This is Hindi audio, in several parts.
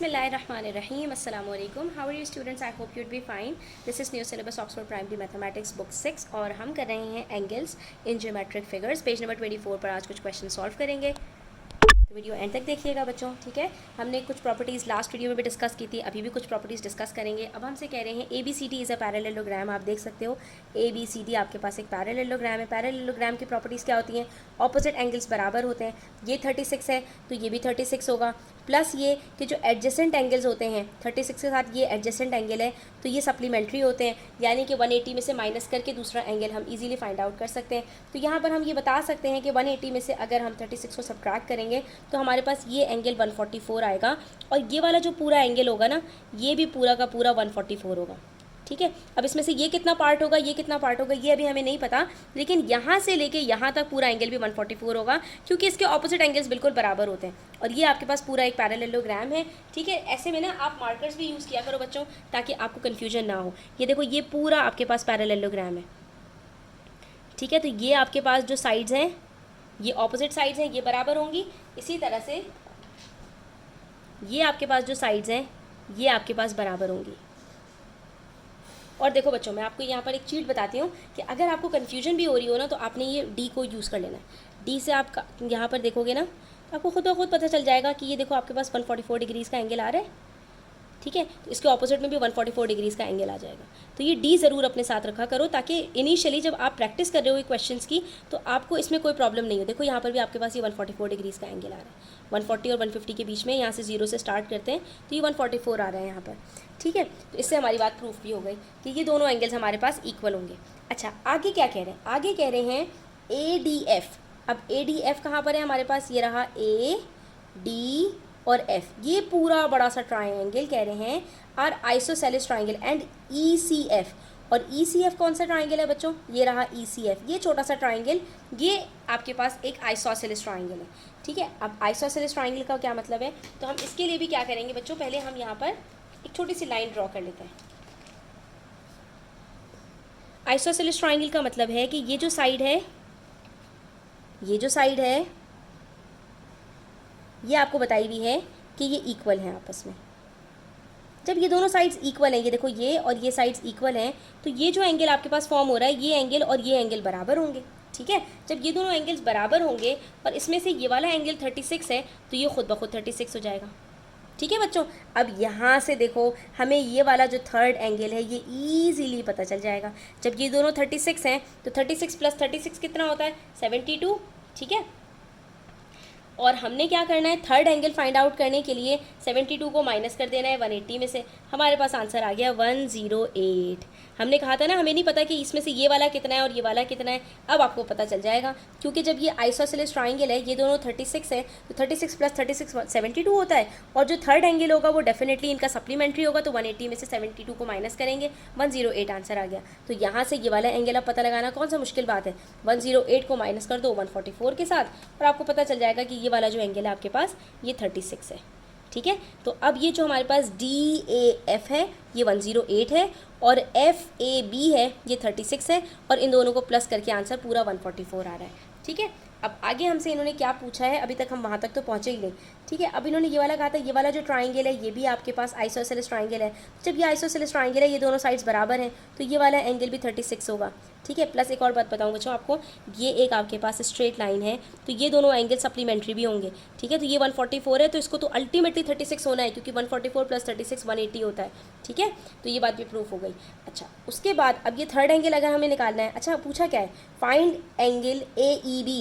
Bismillahirrahmanirrahim. Assalamu alaikum. How are you students? I hope you'd be fine. This is new syllabus Oxford Primary Mathematics book 6 और हम कर रहे हैं angles in geometric figures page number 24 पर आज कुछ क्वेश्चन सॉल्व करेंगे। तो वीडियो एंड तक देखिएगा बच्चों, ठीक है। हमने कुछ प्रॉपर्टीज़ लास्ट वीडियो में भी डिस्कस की थी, अभी भी कुछ प्रॉपर्टीज़ डिस्कस करेंगे। अब हमसे कह रहे हैं ABCD इज़ अ पैरेललोग्राम। आप देख सकते हो ABCD आपके पास एक पैरेललोग्राम है। पैरेललोग्राम की प्रॉपर्टीज़ क्या होती हैं? ऑपोजिट एंगल्स बराबर होते हैं। ये 36 है तो ये भी 36 होगा, प्लस ये कि जो एडजेसेंट एंगल्स होते हैं 36 के साथ ये एडजेसेंट एंगल है तो ये सप्लीमेंट्री होते हैं, यानी कि 180 में से माइनस करके दूसरा एंगल हम इजीली फाइंड आउट कर सकते हैं। तो यहाँ पर हम ये बता सकते हैं कि 180 में से अगर हम 36 को सब्ट्रैक्ट करेंगे तो हमारे पास ये एंगल 144 आएगा और ये वाला जो पूरा एंगल होगा ना, ये भी पूरा का पूरा 144 होगा, ठीक है। अब इसमें से ये कितना पार्ट होगा, ये कितना पार्ट होगा, ये अभी हमें नहीं पता, लेकिन यहाँ से लेके यहाँ तक पूरा एंगल भी 144 होगा क्योंकि इसके ऑपोजिट एंगल्स बिल्कुल बराबर होते हैं। और ये आपके पास पूरा एक पैरेललोग्राम है, ठीक है। ऐसे में ना आप मार्कर्स भी यूज़ किया करो बच्चों ताकि आपको कन्फ्यूजन ना हो। ये देखो ये पूरा आपके पास पैरेललोग्राम है, ठीक है। तो ये आपके पास जो साइड्स हैं ये ऑपोजिट साइड्स हैं, ये बराबर होंगी। इसी तरह से ये आपके पास जो साइड्स हैं ये आपके पास बराबर होंगी। और देखो बच्चों, मैं आपको यहाँ पर एक चीट बताती हूँ कि अगर आपको कन्फ्यूजन भी हो रही हो ना तो आपने ये डी को यूज़ कर लेना है। डी से आप यहाँ पर देखोगे ना तो आपको खुद ब खुद पता चल जाएगा कि ये देखो आपके पास 144 डिग्रीज़ का एंगल आ रहा है, ठीक है। तो इसके ऑपोजिट में भी 144 डिग्रीज़ का एंगल आ जाएगा। तो ये डी ज़रूर अपने साथ रखा करो ताकि इनिशियली जब आप प्रैक्टिस कर रहे हो क्वेश्चंस की तो आपको इसमें कोई प्रॉब्लम नहीं हो। देखो यहाँ पर भी आपके पास ये 144 डिग्रीज़ का एंगल आ रहा है, 140 और 150 के बीच में, यहाँ से 0 से स्टार्ट करते हैं तो ये 144 आ रहा है यहाँ पर, ठीक है। तो इससे हमारी बात प्रूफ भी हो गई कि ये दोनों एंगल्स हमारे पास इक्वल होंगे। अच्छा, आगे क्या कह रहे हैं? आगे कह रहे हैं ADF। अब ADF कहाँ पर है हमारे पास? ये रहा AD और F, ये पूरा बड़ा सा ट्राइंगल कह रहे हैं are isosceles triangle and ECF। और ECF कौन सा ट्राइंगल है बच्चों? ये रहा ECF, ये छोटा सा ट्राइंगल, ये आपके पास एक आइसोसेलेस ट्राइंगल है, ठीक है। अब आइसोसेलेस ट्राइंगल का क्या मतलब है? तो हम इसके लिए भी क्या करेंगे बच्चों, पहले हम यहाँ पर एक छोटी सी लाइन ड्रॉ कर लेते हैं। आइसोसेलेस ट्राइंगल का मतलब है कि ये जो साइड है, ये जो साइड है ये आपको बताई हुई है कि ये इक्वल हैं आपस में। जब ये दोनों साइड्स इक्वल हैं, ये देखो ये और ये साइड्स इक्वल हैं, तो ये जो एंगल आपके पास फॉर्म हो रहा है ये एंगल और ये एंगल बराबर होंगे, ठीक है। जब ये दोनों एंगल्स बराबर होंगे और इसमें से ये वाला एंगल 36 है तो ये खुद ब खुद 36 हो जाएगा, ठीक है बच्चों। अब यहाँ से देखो हमें ये वाला जो थर्ड एंगल है ये ईजीली पता चल जाएगा। जब ये दोनों 36 हैं तो 36 प्लस 36 कितना होता है? 72, ठीक है। और हमने क्या करना है, थर्ड एंगल फाइंड आउट करने के लिए 72 को माइनस कर देना है 180 में से। हमारे पास आंसर आ गया 108। हमने कहा था ना हमें नहीं पता कि इसमें से ये वाला कितना है और ये वाला कितना है, अब आपको पता चल जाएगा क्योंकि जब ये आइसोसेलेस ट्राइंगल है, ये दोनों 36 है तो 36 प्लस 36 72 होता है। और जो थर्ड एंगल होगा वो डेफिनेटली इनका सप्लीमेंट्री होगा, तो 180 में से 72 को माइनस करेंगे, 108 आंसर आ गया। तो यहाँ से ये वाला एंगल अब पता लगाना कौन सा मुश्किल बात है, 108 को माइनस कर दो 144 के साथ और आपको पता चल जाएगा कि ये वाला जो एंगल है आपके पास ये 36 है, ठीक है। तो अब ये जो हमारे पास DAF है ये 108 है और FAB है ये 36 है और इन दोनों को प्लस करके आंसर पूरा 144 आ रहा है, ठीक है। अब आगे हमसे इन्होंने क्या पूछा है, अभी तक हम वहाँ तक तो पहुँचे ही नहीं, ठीक है। अब इन्होंने ये वाला कहा था ये वाला जो ट्राइंगल है ये भी आपके पास आइसोसेलेस ट्राइंगल है। जब ये आइसोसेलेस ट्राइंगल है ये दोनों साइड्स बराबर हैं तो ये वाला एंगल भी 36 होगा, ठीक है। प्लस एक और बात बताऊँ बच्चों आपको, ये एक आपके पास स्ट्रेट लाइन है तो ये दोनों एंगल सप्लीमेंट्री भी होंगे, ठीक है। तो ये 144 है तो इसको तो अल्टीमेटली 36 होना है क्योंकि 144 प्लस 36 180 होता है, ठीक है। तो ये बात भी प्रूफ हो गई। अच्छा, उसके बाद अब ये थर्ड एंगल अगर हमें निकालना है, अच्छा पूछा क्या है, फाइंड एंगल AEB।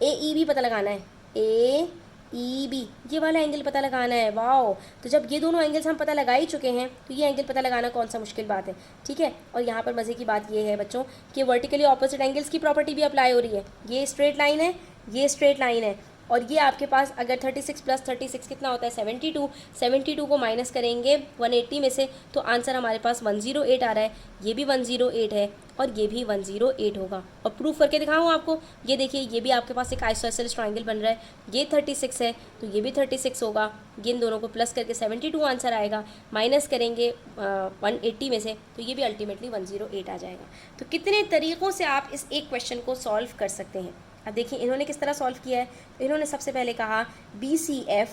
AEB पता लगाना है, AEB ये वाला एंगल पता लगाना है। वाओ, तो जब ये दोनों एंगल्स हम पता लगा ही चुके हैं तो ये एंगल पता लगाना कौन सा मुश्किल बात है, ठीक है। और यहाँ पर मज़े की बात ये है बच्चों कि वर्टिकली ऑपोजिट एंगल्स की प्रॉपर्टी भी अप्लाई हो रही है। ये स्ट्रेट लाइन है, ये स्ट्रेट लाइन है और ये आपके पास अगर 36 प्लस 36 कितना होता है 72 को माइनस करेंगे 180 में से तो आंसर हमारे पास 108 आ रहा है। ये भी 108 है और ये भी 108 होगा। और प्रूफ करके दिखाऊँ आपको, ये देखिए ये भी आपके पास एक आइसोसेलेस ट्राइंगल बन रहा है, ये 36 है तो ये भी 36 होगा, इन दोनों को प्लस करके 72 आंसर आएगा, माइनस करेंगे 180 में से तो ये भी अल्टीमेटली 108 आ जाएगा। तो कितने तरीक़ों से आप इस एक क्वेश्चन को सॉल्व कर सकते हैं। अब देखिए इन्होंने किस तरह सॉल्व किया है। इन्होंने सबसे पहले कहा BCF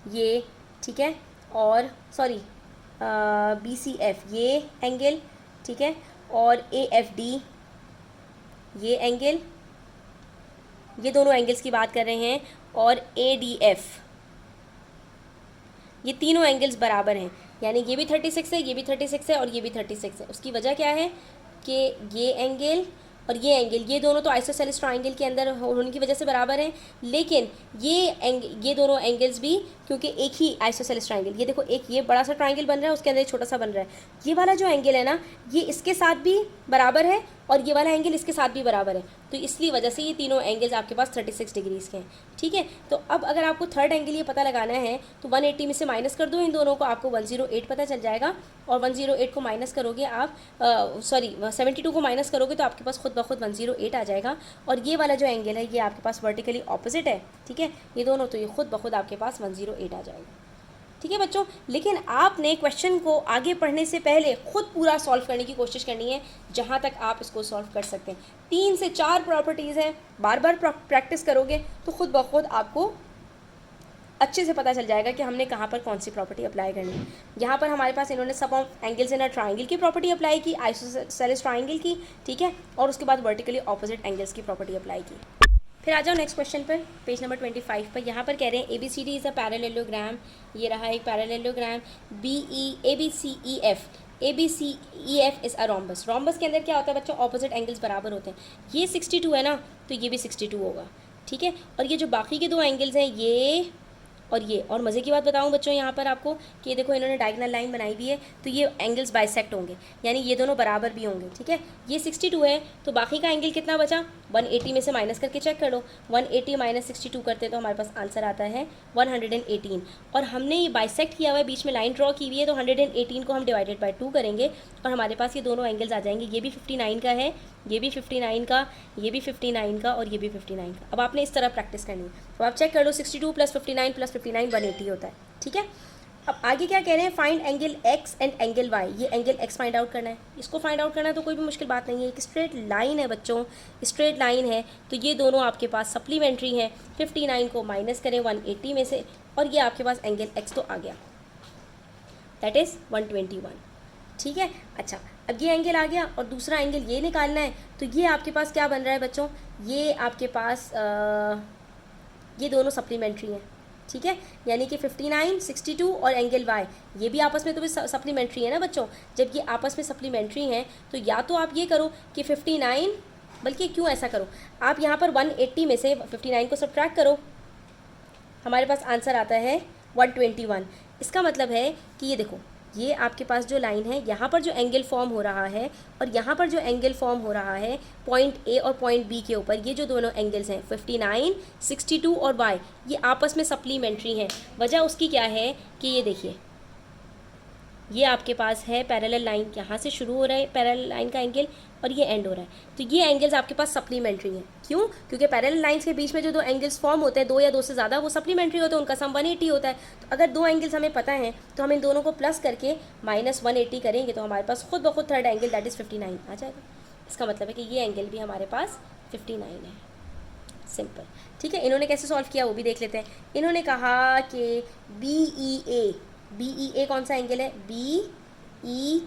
ये ठीक है, और सॉरी BCF ये एंगल, ठीक है, और AFD ये एंगल, ये दोनों एंगल्स की बात कर रहे हैं, और ADF, ये तीनों एंगल्स बराबर हैं, यानी ये भी 36 है, ये भी 36 है, और ये भी 36 है। उसकी वजह क्या है कि ये एंगल और ये एंगल, ये दोनों तो आइसोसेलेस ट्राइंगल के अंदर होने की वजह से बराबर हैं, लेकिन ये दोनों एंगल्स भी क्योंकि एक ही आइसोसेलेस ट्राइंगल, ये देखो एक ये बड़ा सा ट्राइंगल बन रहा है, उसके अंदर एक छोटा सा बन रहा है, ये वाला जो एंगल है ना ये इसके साथ भी बराबर है और ये वाला एंगल इसके साथ भी बराबर है, तो इसलिए वजह से ये तीनों एंगल्स आपके पास 36 डिग्रीज़ के हैं। ठीक है, तो अब अगर आपको थर्ड एंगल ये पता लगाना है तो 180 में से माइनस कर दो इन दोनों को, आपको 108 पता चल जाएगा, और 108 को माइनस करोगे आप, सॉरी 72 को माइनस करोगे तो आपके पास खुद ब खुद 108 आ जाएगा, और ये वाला जो एंगल है ये आपके पास वर्टिकली ऑपोजिट है। ठीक है, ये दोनों, तो ये खुद ब खुद आपके पास 108 आ जाएगा। ठीक है बच्चों, लेकिन आपने क्वेश्चन को आगे पढ़ने से पहले खुद पूरा सॉल्व करने की कोशिश करनी है जहाँ तक आप इसको सॉल्व कर सकते हैं। 3 से 4 प्रॉपर्टीज़ हैं, बार बार प्रैक्टिस करोगे तो खुद ब खुद आपको अच्छे से पता चल जाएगा कि हमने कहाँ पर कौन सी प्रॉपर्टी अप्लाई करनी है। यहाँ पर हमारे पास इन्होंने सब of angles in a triangle की प्रॉपर्टी अप्लाई की, आइसोसेलेस ट्राइंगल की, ठीक है, और उसके बाद वर्टिकली ऑपोजिट एंगल्स की प्रॉपर्टी अप्लाई की। फिर आ जाओ नेक्स्ट क्वेश्चन पर, पेज नंबर 25 पर। यहाँ पर कह रहे हैं ABCD इज़ अ पैरेललोग्राम, ये रहा एक parallelogram, ABCEF is a rhombus. Rhombus के अंदर क्या होता है बच्चों, ऑपोजिट एंगल्स बराबर होते हैं। ये 62 है ना, तो ये भी 62 होगा। ठीक है, और ये जो बाकी के दो एंगल्स हैं ये और ये, और मज़े की बात बताऊं बच्चों यहाँ पर आपको कि ये देखो इन्होंने डायगोनल लाइन बनाई हुई है, तो ये एंगल्स बाइसेक्ट होंगे, यानी ये दोनों बराबर भी होंगे। ठीक है, ये 62 है, तो बाकी का एंगल कितना बचा, 180 में से माइनस करके चेक कर लो, 180 माइनस 62 करते तो हमारे पास आंसर आता है 118, और हमने ये बाइसेक्ट किया हुआ है, बीच में लाइन ड्रॉ की हुई है, तो 118 को हम डिवाइडेड बाई 2 करेंगे और हमारे पास ये दोनों एंगल्स आ जाएंगे, ये भी 59 का है, ये भी 59 का, ये भी 59 का, और ये भी 59 का। अब आपने इस तरह प्रैक्टिस करनी है, तो आप चेक कर लो 62 + 59 + 59 180 होता है। ठीक है, अब आगे क्या कह रहे हैं, find angle x and angle y, ये एंगल x फाइंड आउट करना है, इसको फाइंड आउट करना है तो कोई भी मुश्किल बात नहीं है, एक स्ट्रेट लाइन है बच्चों, स्ट्रेट लाइन है, तो ये दोनों आपके पास सप्लीमेंट्री हैं। 59 को माइनस करें 180 में से, और ये आपके पास एंगल x तो आ गया, दैट इज़ 121। ठीक है, अच्छा अब ये एंगल आ गया और दूसरा एंगल ये निकालना है, तो ये आपके पास क्या बन रहा है बच्चों, ये आपके पास ये दोनों सप्लीमेंट्री हैं। ठीक है, यानी कि 59, 62 और एंगल y ये भी आपस में तो भी सप्लीमेंट्री है ना बच्चों। जब ये आपस में सप्लीमेंट्री हैं तो या तो आप ये करो कि 59, बल्कि क्यों ऐसा करो, आप यहाँ पर 180 में से 59 को सब्ट्रैक्ट करो, हमारे पास आंसर आता है 121। इसका मतलब है कि ये देखो, ये आपके पास जो लाइन है, यहाँ पर जो एंगल फॉर्म हो रहा है और यहाँ पर जो एंगल फॉर्म हो रहा है पॉइंट A और पॉइंट B के ऊपर, ये जो दोनों एंगल्स हैं 59, 62 और y, ये आपस में सप्लीमेंट्री हैं। वजह उसकी क्या है कि ये देखिए, ये आपके पास है पैरेलल लाइन, यहाँ से शुरू हो रहा है पैरेलल लाइन का एंगल और ये एंड हो रहा है, तो ये एंगल्स आपके पास सप्लीमेंट्री हैं। क्यों? क्योंकि पैरेलल लाइंस के बीच में जो दो एंगल्स फॉर्म होते हैं, 2 या 2 से ज़्यादा, वो सप्लीमेंट्री होते हैं, उनका सम 180 होता है। तो अगर दो एंगल्स हमें पता है तो हम इन दोनों को प्लस करके माइनस 180 करेंगे तो हमारे पास खुद ब खुद थर्ड एंगल दैट इज़ 59 आ जाएगा। इसका मतलब है कि ये एंगल भी हमारे पास 59 है। सिंपल। ठीक है, इन्होंने कैसे सॉल्व किया वो भी देख लेते हैं। इन्होंने कहा कि BEA कौन सा एंगल है, BEA,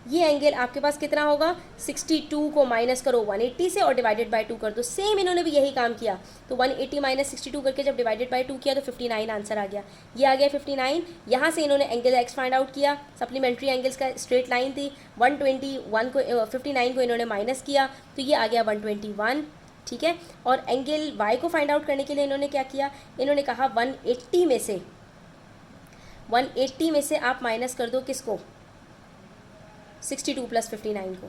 ये एंगल आपके पास कितना होगा, 62 को माइनस करो 180 से और डिवाइडेड बाय 2 कर दो। सेम इन्होंने भी यही काम किया, तो 180 माइनस 62 करके जब डिवाइडेड बाय 2 किया तो 59 आंसर आ गया। ये आ गया 59। यहाँ से इन्होंने एंगल x फाइंड आउट किया, सप्लीमेंट्री एंगल्स का स्ट्रेट लाइन थी, 121 को 59 को इन्होंने माइनस किया तो ये आ गया 121। ठीक है, और एंगल y को फाइंड आउट करने के लिए इन्होंने क्या किया, इन्होंने कहा 180 में से आप माइनस कर दो किसको, 62 + 59 को।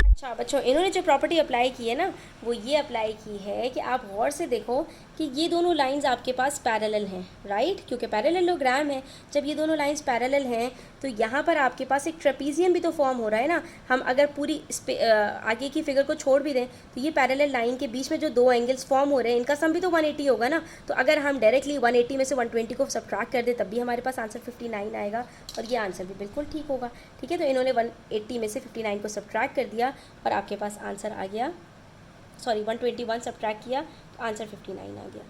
अच्छा बच्चों, इन्होंने जो प्रॉपर्टी अप्लाई की है ना, वो ये अप्लाई की है कि आप गौर से देखो कि ये दोनों लाइंस आपके पास पैरेलल हैं, राइट, क्योंकि पैरेललोग्राम है। जब ये दोनों लाइंस पैरेलल हैं तो यहाँ पर आपके पास एक ट्रेपीजियम भी तो फॉर्म हो रहा है ना। हम अगर पूरी आगे की फिगर को छोड़ भी दें तो ये पैरेलल लाइन के बीच में जो दो एंगल्स फॉर्म हो रहे हैं इनका सम भी तो 180 होगा ना। तो अगर हम डायरेक्टली 180 में से 120 को सब्ट्रैक्ट कर दें तब भी हमारे पास आंसर 59 आएगा, और ये आंसर भी बिल्कुल ठीक होगा। ठीक है, तो इन्होंने 180 में से 59 को सब्ट्रैक्ट कर दिया और आपके पास आंसर आ गया, सॉरी 121 सब्ट्रैक्ट किया तो आंसर 59 आ गया।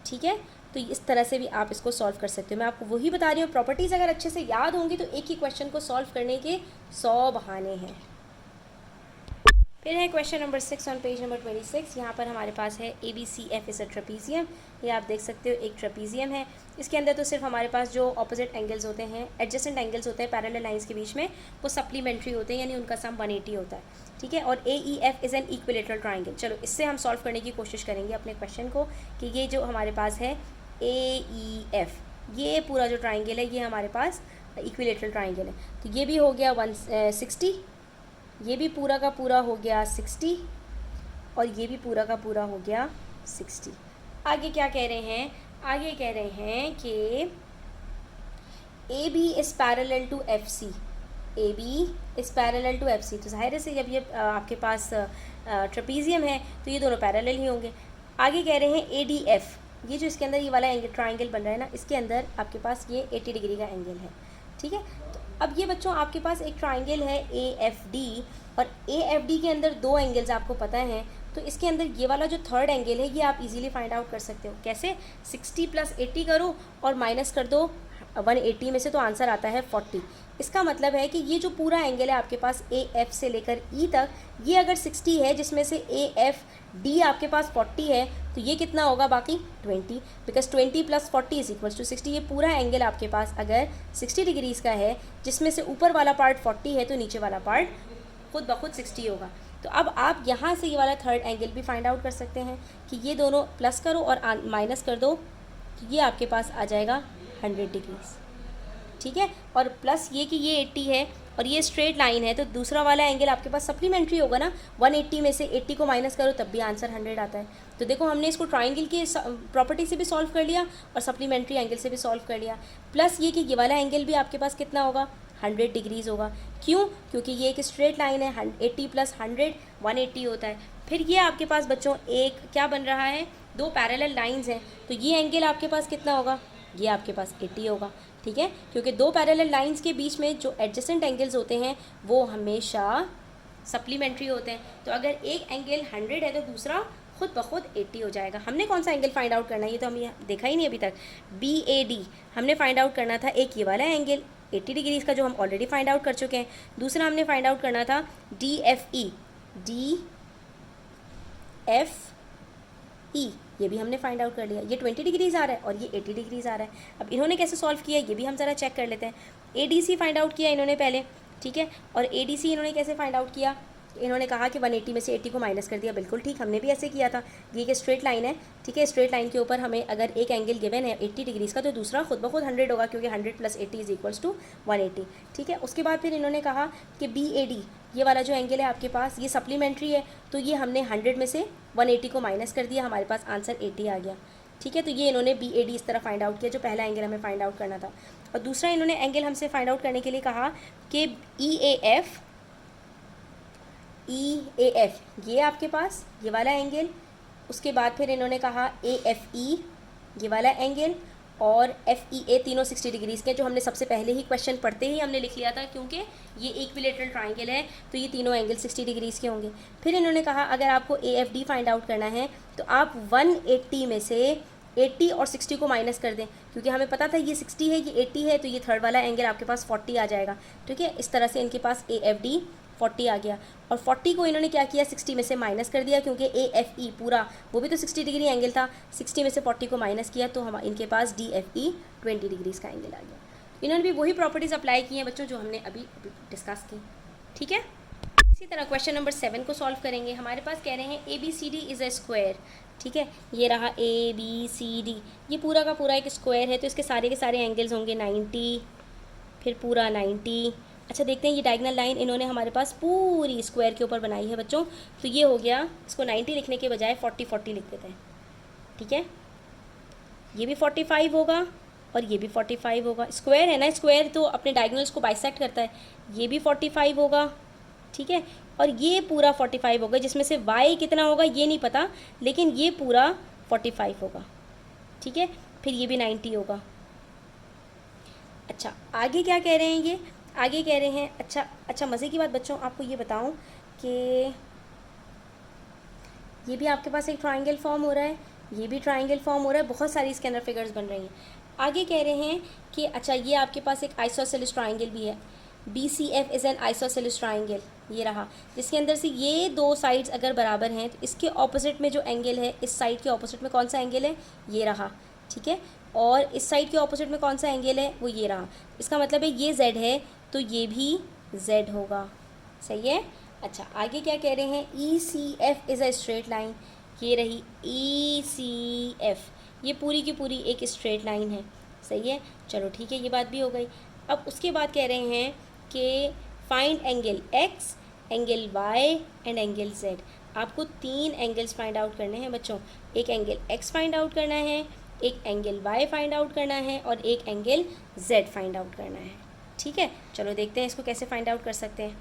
ठीक है, तो इस तरह से भी आप इसको सॉल्व कर सकते हो। मैं आपको वही बता रही हूँ, प्रॉपर्टीज़ अगर अच्छे से याद होंगी तो एक ही क्वेश्चन को सॉल्व करने के 100 बहाने हैं। फिर है question number 6 on page number 26। यहाँ पर हमारे पास है ABCF इज़ अ ट्रेपीजियम। ये आप देख सकते हो एक ट्रेपीजियम है। इसके अंदर तो सिर्फ हमारे पास जो ऑपोजिट एंगल्स होते हैं, एडजेसेंट एंगल्स होते हैं पैरेलल लाइंस के बीच में, वो सप्लीमेंट्री होते हैं, यानी उनका सम 180 होता है, ठीक है। और AEF is an equilateral triangle. चलो इससे हम सॉल्व करने की कोशिश करेंगे अपने क्वेश्चन को कि ये जो हमारे पास है AEF, ये पूरा जो ट्राइंगल है ये हमारे पास इक्विलेटरल ट्राइंगल है। तो ये भी हो गया 160, ये भी पूरा का पूरा हो गया 60, और ये भी पूरा का पूरा हो गया 60। आगे क्या कह रहे हैं, आगे कह रहे हैं कि AB is parallel to FC, AB is parallel to FC। तो जाहिर है से जब ये आपके पास ट्रेपीजियम है तो ये दोनों पैरेलल ही होंगे। आगे कह रहे हैं ADF, ये जो इसके अंदर ये वाला एंगल ट्राइंगल बन रहा है ना, इसके अंदर आपके पास ये 80 डिग्री का एंगल है, ठीक है। तो अब ये बच्चों आपके पास एक ट्राइंगल है AFD, और AFD के अंदर दो एंगल्स आपको पता हैं, तो इसके अंदर ये वाला जो थर्ड एंगल है ये आप इजीली फाइंड आउट कर सकते हो। कैसे? 60 + 80 करो और माइनस कर दो 180 में से, तो आंसर आता है 40। इसका मतलब है कि ये जो पूरा एंगल है आपके पास AF से लेकर E तक, ये अगर 60 है जिसमें से AFD आपके पास 40 है, तो ये कितना होगा बाकी 20, बिकॉज 20 + 40 = 60। ये पूरा एंगल आपके पास अगर 60 डिग्रीज़ का है, जिसमें से ऊपर वाला पार्ट 40 है, तो नीचे वाला पार्ट खुद ब खुद 60 होगा। तो अब आप यहाँ से ये वाला थर्ड एंगल भी फाइंड आउट कर सकते हैं कि ये दोनों प्लस करो और माइनस कर दो, तो ये आपके पास आ जाएगा 100 डिग्रीज़, ठीक है। और प्लस ये कि ये 80 है और ये स्ट्रेट लाइन है, तो दूसरा वाला एंगल आपके पास सप्लीमेंट्री होगा ना, 180 में से 80 को माइनस करो तब भी आंसर 100 आता है। तो देखो हमने इसको ट्राइंगल की प्रॉपर्टी से भी सॉल्व कर लिया और सप्लीमेंट्री एंगल से भी सॉल्व कर लिया। प्लस ये कि ये वाला एंगल भी आपके पास कितना होगा, 100 डिग्रीज़ होगा। क्यों? क्योंकि ये एक स्ट्रेट लाइन है, 80 + 100 180 होता है। फिर ये आपके पास बच्चों एक क्या बन रहा है, दो पैरेलल लाइंस हैं, तो ये एंगल आपके पास कितना होगा, ये आपके पास 80 होगा, ठीक है। क्योंकि दो पैरेलल लाइंस के बीच में जो एडजेसेंट एंगल्स होते हैं वो हमेशा सप्लीमेंट्री होते हैं। तो अगर एक एंगल 100 है तो दूसरा खुद ब खुद 80 हो जाएगा। हमने कौन सा एंगल फाइंड आउट करना है, ये तो हमने देखा ही नहीं अभी तक। BAD हमने फाइंड आउट करना था, एक ये वाला एंगल 80 डिग्रीज़ का जो हम ऑलरेडी फाइंड आउट कर चुके हैं। दूसरा हमने फाइंड आउट करना था DFE, DFE ये भी हमने फाइंड आउट कर लिया। ये 20 डिग्रीज़ आ रहा है और ये 80 डिग्रीज़ आ रहा है। अब इन्होंने कैसे सॉल्व किया ये भी हम ज़रा चेक कर लेते हैं। ADC फाइंड आउट किया इन्होंने पहले, ठीक है। और ADC इन्होंने कैसे फाइंड आउट किया, इन्होंने कहा कि 180 में से 80 को माइनस कर दिया। बिल्कुल ठीक, हमने भी ऐसे किया था। ये एक स्ट्रेट लाइन है, ठीक है। स्ट्रेट लाइन के ऊपर हमें अगर एक एंगल गिवन है 80 डिग्रीज़ का, तो दूसरा खुद ब खुद 100 होगा, क्योंकि 100 + 80 = 180, ठीक है। उसके बाद फिर इन्होंने कहा कि BAD ये वाला जो एंगल है आपके पास ये सप्लीमेंट्री है, तो ये हमने 100 में से 180 को माइनस कर दिया, हमारे पास आंसर 80 आ गया, ठीक है। तो ये इन्होंने BAD इस तरह फाइंड आउट किया, जो पहला एंगल हमें फाइंड आउट करना था। और दूसरा इन्होंने एंगल हमसे फाइंड आउट करने के लिए कहा कि EAF ये आपके पास ये वाला एंगल, उसके बाद फिर इन्होंने कहा AFE ये वाला एंगल, और FEA, तीनों 60 डिग्रीज़ के, जो हमने सबसे पहले ही क्वेश्चन पढ़ते ही हमने लिख लिया था, क्योंकि ये इक्विलेटरल ट्राइंगल है तो ये तीनों एंगल 60 डिग्रीज़ के होंगे। फिर इन्होंने कहा अगर आपको AFD फाइंड आउट करना है तो आप 180 में से 80 और 60 को माइनस कर दें, क्योंकि हमें पता था ये 60 है ये 80 है, तो ये थर्ड वाला एंगल आपके पास 40 आ जाएगा, ठीक है। इस तरह से इनके पास AFD 40 आ गया, और 40 को इन्होंने क्या किया 60 में से माइनस कर दिया, क्योंकि AFE पूरा वो भी तो 60 डिग्री एंगल था, 60 में से 40 को माइनस किया तो हम इनके पास DFE 20 डिग्रीज़ का एंगल आ गया। इन्होंने भी वही प्रॉपर्टीज़ अप्लाई की हैं बच्चों जो हमने अभी डिस्कस की, ठीक है। इसी तरह क्वेश्चन नंबर 7 को सॉल्व करेंगे। हमारे पास कह रहे हैं ABCD इज़ अ स्क्वायर, ठीक है। ये रहा ABCD, ये पूरा का पूरा एक स्क्वायर है, तो इसके सारे के सारे एंगल्स होंगे 90, फिर पूरा 90। अच्छा देखते हैं, ये डायगोनल लाइन इन्होंने हमारे पास पूरी स्क्वायर के ऊपर बनाई है बच्चों, तो ये हो गया, इसको 90 लिखने के बजाय 40 लिख देते हैं, ठीक है। ये भी 45 होगा और ये भी 45 होगा, स्क्वायर है ना, स्क्वायर तो अपने डायगोनल्स को बाइसेक्ट करता है। ये भी 45 होगा, ठीक है, और ये पूरा 45 होगा, जिसमें से y कितना होगा ये नहीं पता, लेकिन ये पूरा 45 होगा, ठीक है। फिर ये भी 90 होगा। अच्छा आगे क्या कह रहे हैं, ये आगे कह रहे हैं, अच्छा मज़े की बात बच्चों आपको ये बताऊं कि ये भी आपके पास एक ट्राइंगल फॉर्म हो रहा है, ये भी ट्राइंगल फॉर्म हो रहा है, बहुत सारी इसके अंदर फिगर्स बन रही हैं। आगे कह रहे हैं कि अच्छा ये आपके पास एक आइसोसेलेस ट्राइंगल भी है, BCF is an isosceles triangle, ये रहा, जिसके अंदर से ये दो साइड्स अगर बराबर हैं तो इसके ऑपोजिट में जो एंगल है, इस साइड के ऑपोजिट में कौन सा एंगल है, ये रहा, ठीक है, और इस साइड के ऑपोजिट में कौन सा एंगल है, वो ये रहा। इसका मतलब है ये Z है तो ये भी Z होगा, सही है। अच्छा आगे क्या कह रहे हैं, ECF is a straight line, ये रही ECF, ये पूरी की पूरी एक स्ट्रेट लाइन है, सही है। चलो ठीक है, ये बात भी हो गई। अब उसके बाद कह रहे हैं कि find angle X, angle Y and angle Z। आपको 3 एंगल्स फाइंड आउट करने हैं बच्चों, एक एंगल X फाइंड आउट करना है, एक एंगल Y फाइंड आउट करना है और एक एंगल Z फाइंड आउट करना है, ठीक है। चलो देखते हैं इसको कैसे फाइंड आउट कर सकते हैं।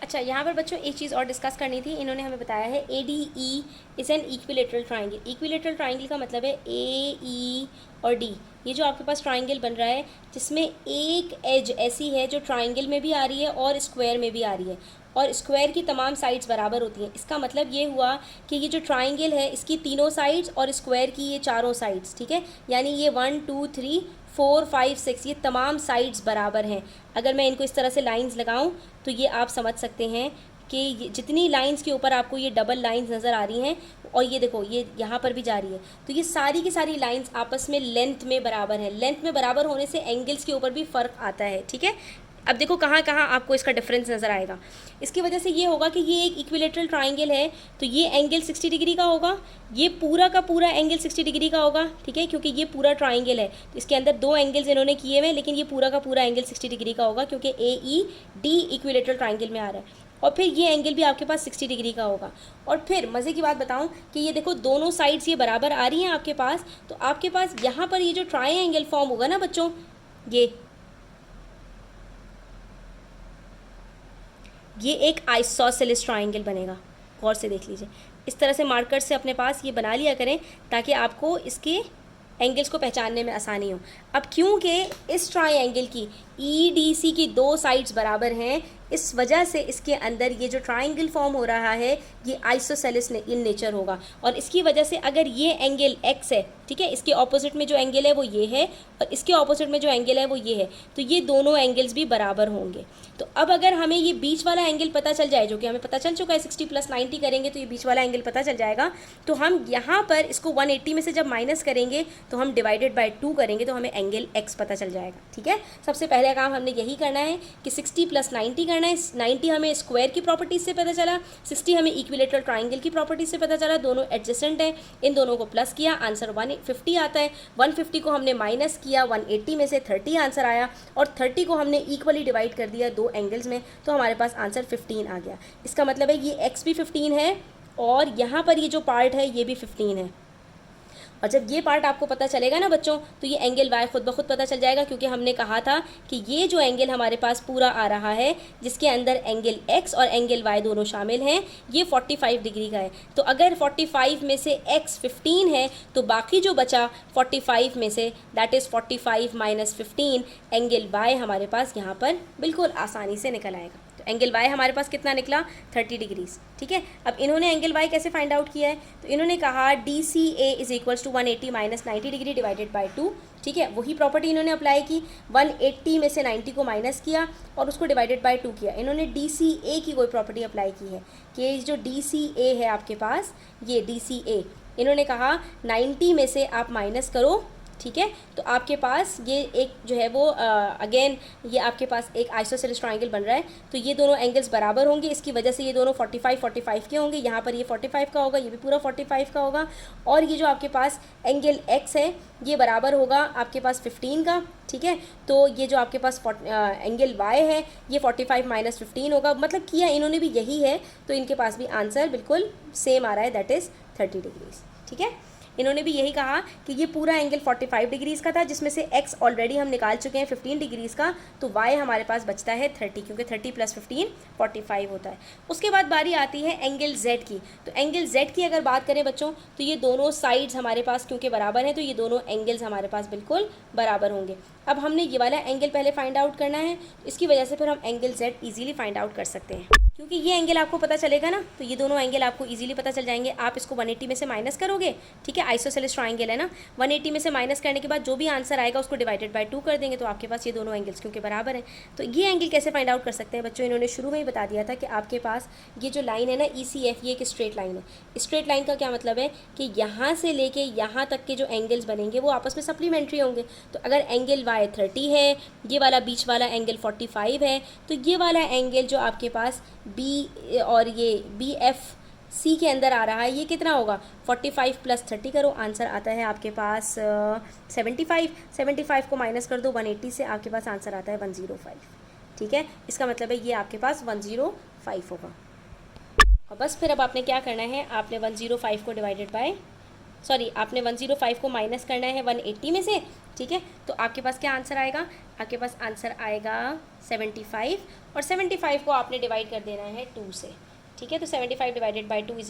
अच्छा यहाँ पर बच्चों एक चीज़ और डिस्कस करनी थी, इन्होंने हमें बताया है ADE is an equilateral triangle. Equilateral triangle का मतलब है AE और D, ये जो आपके पास ट्राइंगल बन रहा है जिसमें एक एज ऐसी है जो ट्राइंगल में भी आ रही है और स्क्वायर में भी आ रही है, और स्क्वायर की तमाम साइड्स बराबर होती हैं। इसका मतलब ये हुआ कि ये जो ट्राइंगल है इसकी तीनों साइड्स और स्क्वायर की ये चारों साइड्स, ठीक है, यानी ये 1 2 3 4 5 6 ये तमाम साइड्स बराबर हैं। अगर मैं इनको इस तरह से लाइंस लगाऊं तो ये आप समझ सकते हैं कि जितनी लाइंस के ऊपर आपको ये डबल लाइंस नज़र आ रही हैं और ये देखो ये यहाँ पर भी जा रही है, तो ये सारी की सारी लाइंस आपस में लेंथ में बराबर है। लेंथ में बराबर होने से एंगल्स के ऊपर भी फ़र्क आता है, ठीक है। अब देखो कहाँ कहाँ आपको इसका डिफरेंस नज़र आएगा। इसकी वजह से ये होगा कि ये एक इक्विलेटरल ट्राइंगल है तो ये एंगल 60 डिग्री का होगा, ये पूरा का पूरा एंगल 60 डिग्री का होगा, ठीक है, क्योंकि ये पूरा ट्राइंगल है तो इसके अंदर 2 एंगल्स इन्होंने किए हुए हैं, लेकिन ये पूरा का पूरा एंगल 60 डिग्री का होगा क्योंकि AED इक्विलेटरल ट्राइंगल में आ रहा है। और फिर ये एंगल भी आपके पास 60 डिग्री का होगा। और फिर मज़े की बात बताऊं कि ये देखो दोनों साइड्स ये बराबर आ रही हैं आपके पास, तो आपके पास यहाँ पर ये जो ट्रायंगल फॉर्म होगा ना बच्चों, ये एक आइसोसेलेस ट्राइंगल बनेगा। गौर से देख लीजिए, इस तरह से मार्कर से अपने पास ये बना लिया करें ताकि आपको इसके एंगल्स को पहचानने में आसानी हो। अब क्योंकि इस ट्रायंगल की EDC की 2 साइड्स बराबर हैं, इस वजह से इसके अंदर ये जो ट्रायंगल फॉर्म हो रहा है ये आइसोसेलेस इन नेचर होगा। और इसकी वजह से अगर ये एंगल X है, ठीक है, इसके ऑपोजिट में जो एंगल है वो ये है और इसके ऑपोजिट में जो एंगल है वो ये है, तो ये दोनों एंगल्स भी बराबर होंगे। तो अब अगर हमें ये बीच वाला एंगल पता चल जाए, जो कि हमें पता चल चुका है 60 + 90 करेंगे तो ये बीच वाला एंगल पता चल जाएगा, तो हम यहाँ पर इसको 180 में से जब माइनस करेंगे तो हम डिवाइडेड बाय 2 करेंगे तो हमें एंगल X पता चल जाएगा, ठीक है। सबसे पहले काम हमने यही करना है कि 60 + 90 करना है। 90 हमें स्क्वायर की प्रॉपर्टीज से पता चला, 60 हमें इक्विलेटरल ट्राइंगल की प्रॉपर्टीज से पता चला, दोनों एडजेसेंट हैं, इन दोनों को प्लस किया, आंसर 150 आता है। 150 को हमने माइनस किया, 180 में से 30 आंसर आया और 30 को हमने इक्वली डिवाइड कर दिया 2 एंगल्स में, तो हमारे पास आंसर 15 आ गया। इसका मतलब है ये X भी 15 है और यहाँ पर ये जो पार्ट है ये भी 15 है। और जब ये पार्ट आपको पता चलेगा ना बच्चों तो ये एंगल Y खुद ब खुद पता चल जाएगा, क्योंकि हमने कहा था कि ये जो एंगल हमारे पास पूरा आ रहा है जिसके अंदर एंगल X और एंगल Y दोनों शामिल हैं, ये 45 डिग्री का है। तो अगर 45 में से X 15 है तो बाकी जो बचा 45 में से, दैट इज़ 45 - 15, एंगल Y हमारे पास यहाँ पर बिल्कुल आसानी से निकल आएगा। तो एंगल Y हमारे पास कितना निकला, 30 डिग्रीज, ठीक है। अब इन्होंने एंगल Y कैसे फाइंड आउट किया है, तो इन्होंने कहा DCA = 180 - 90 डिग्री डिवाइडेड बाय 2, ठीक है। वही प्रॉपर्टी इन्होंने अप्लाई की, 180 में से 90 को माइनस किया और उसको डिवाइडेड बाय 2 किया। इन्होंने DCA की कोई प्रॉपर्टी अप्लाई की है कि जो DCA है आपके पास, ये DCA इन्होंने कहा 90 में से आप माइनस करो, ठीक है, तो आपके पास ये एक जो है वो अगेन ये आपके पास एक आइसोसेलेस ट्राइंगल बन रहा है, तो ये दोनों एंगल्स बराबर होंगे, इसकी वजह से ये दोनों 45 के होंगे। यहाँ पर ये 45 का होगा, ये भी पूरा 45 का होगा, और ये जो आपके पास एंगल X है ये बराबर होगा आपके पास 15 का, ठीक है। तो ये जो आपके पास एंगल Y है ये 45 - 15 होगा, मतलब किया इन्होंने भी यही है, तो इनके पास भी आंसर बिल्कुल सेम आ रहा है, दैट इज़ 30 डिग्रीज, ठीक है। इन्होंने भी यही कहा कि ये पूरा एंगल 45 डिग्रीज़ का था, जिसमें से X ऑलरेडी हम निकाल चुके हैं 15 डिग्रीज़ का, तो Y हमारे पास बचता है 30, क्योंकि 30 + 15 45 होता है। उसके बाद बारी आती है एंगल Z की। तो एंगल Z की अगर बात करें बच्चों, तो ये दोनों साइड्स हमारे पास क्योंकि बराबर हैं, तो ये दोनों एंगल्स हमारे पास बिल्कुल बराबर होंगे। अब हमने ये वाला एंगल पहले फाइंड आउट करना है, इसकी वजह से फिर हम angle Z easily find out कर सकते हैं। क्योंकि ये एंगल आपको पता चलेगा ना, तो ये दोनों एंगल आपको इजीली पता चल जाएंगे। आप इसको 180 में से माइनस करोगे, ठीक है, आइसोसेलेस ट्राइंगल है ना, 180 में से माइनस करने के बाद जो भी आंसर आएगा उसको डिवाइडेड बाय 2 कर देंगे, तो आपके पास ये दोनों एंगल्स क्योंकि बराबर हैं। तो ये एंगल कैसे फाइंड आउट कर सकते हैं बच्चों, इन्होंने शुरू में ही बता दिया था कि आपके पास ये जो लाइन है ना ECF, ये एक स्ट्रेट लाइन है। स्ट्रेट लाइन का क्या मतलब है कि यहाँ से लेके यहाँ तक के जो एंगल्स बनेंगे वो आपस में सप्लीमेंट्री होंगे। तो अगर एंगल Y 30 है, ये वाला बीच वाला एंगल 45 है, तो ये वाला एंगल जो आपके पास B और ये BFC के अंदर आ रहा है, ये कितना होगा, 45 + 30 करो, आंसर आता है आपके पास 75 को माइनस कर दो 180 से, आपके पास आंसर आता है 105। ठीक है, इसका मतलब है ये आपके पास 105 होगा। और बस फिर अब आपने क्या करना है, आपने 105 को डिवाइडेड बाय आपने 105 को माइनस करना है 180 में से, ठीक है। तो आपके पास क्या आंसर आएगा, आपके पास आंसर आएगा 75, और 75 को आपने डिवाइड कर देना है 2 से, ठीक है। तो 75 डिवाइडेड बाय 2 =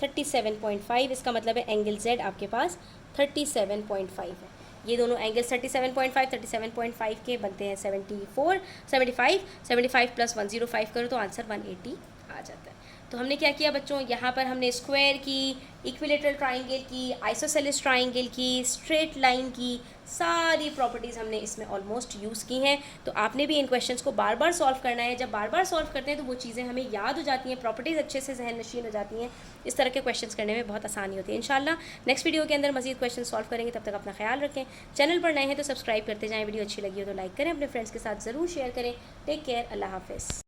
37.5। इसका मतलब है एंगल Z आपके पास 37.5 है। ये दोनों एंगल्स 37.5 के बनते हैं 75 + 105 करो तो आंसर 180 आ जाता है। तो हमने क्या किया बच्चों, यहाँ पर हमने स्क्वायर की, इक्विलेटरल ट्राइंगल की, आइसोसेलेस ट्राइंगल की, स्ट्रेट लाइन की, सारी प्रॉपर्टीज़ हमने इसमें ऑलमोस्ट यूज़ की हैं। तो आपने भी इन क्वेश्चंस को बार बार सॉल्व करना है। जब बार बार सॉल्व करते हैं तो वो चीज़ें हमें याद हो जाती हैं, प्रॉपर्टीज़ अच्छे से जहन नशीन हो जाती हैं। इस तरह के क्वेश्चंस करने में बहुत आसानी होती है। इंशाल्लाह नेक्स्ट वीडियो के अंदर मजीद क्वेश्चन सॉल्व करेंगे। तब तक अपना ख्याल रखें। चैनल पर नए हैं तो सब्सक्राइब करते जाएँ, वीडियो अच्छी लगी हो तो लाइक करें, अपने फ्रेंड्स के साथ ज़रूर शेयर करें। टेक केयर, अल्लाह हाफ़िज़।